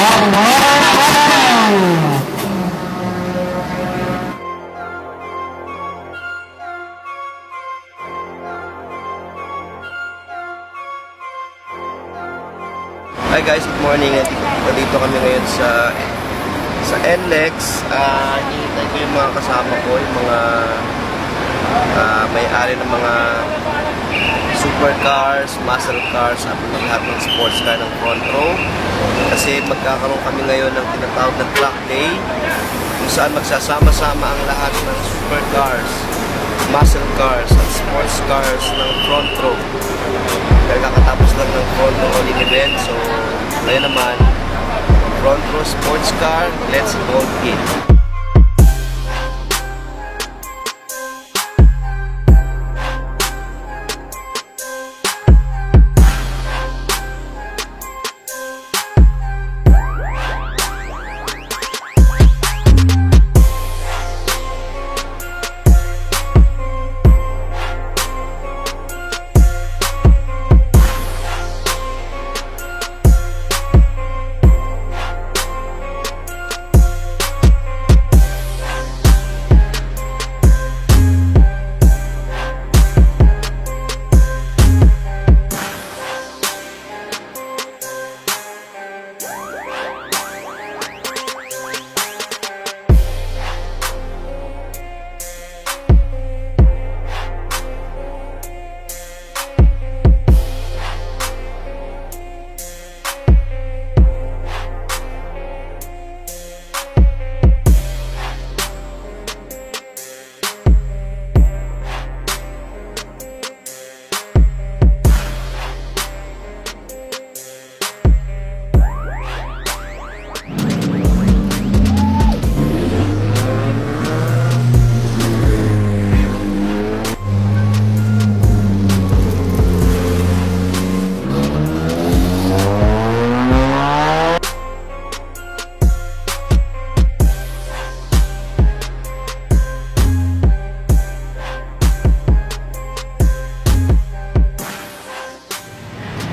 Hi guys, good morning. Dito kami ngayon sa NLEX. Hinihintay ko yung mga kasama ko, yung mga may-ari ng mga supercars, muscle cars, at lahat ng sports car ng front row. Kasi magkakaroon kami ngayon ng tinatawag na track day, kung saan magsasama-sama ang lahat ng supercars, muscle cars, at sports cars ng front row. Dahil kakatapos lang ng front row hauling event, so ngayon naman, front row sports car, let's go in.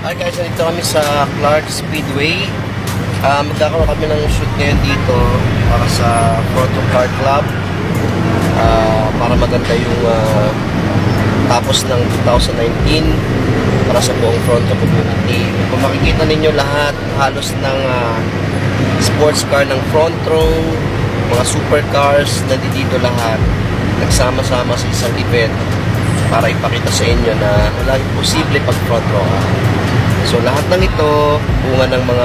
Hi guys, nandito kami sa Clark Speedway. Magkakaroon kami ng shoot ngayon dito para sa Front Car Club, para maganda yung tapos ng 2019 para sa buong Front community. Kung makikita ninyo lahat halos ng sports car ng front row, mga supercars, nandito lahat nagsama-sama sa isang event para ipakita sa inyo na wala imposible pag front row. So lahat ng ito, bunga ng mga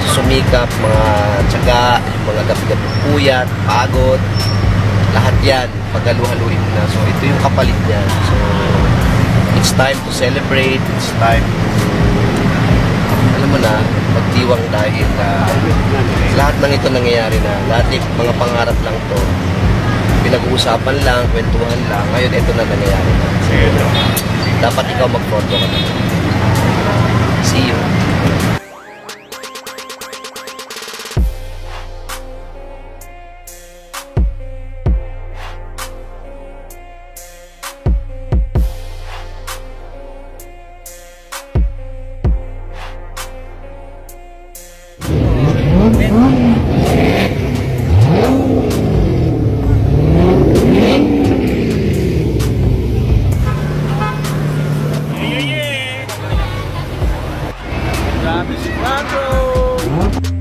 sumikap, mga tiyaga, mga gabi-gabi puyat, pagod, lahat yan, paghalu-haluin na. So ito yung kapalit niya. So it's time to celebrate, it's time to, alam mo na, magdiwang dahil lahat ng ito nangyayari na. Lahat mga pangarap lang to, pinag-uusapan lang, kwentuhan lang. Ngayon ito na nangyayari na. So, dapat ikaw mag-photo ka na. See you. Grabe si Franco!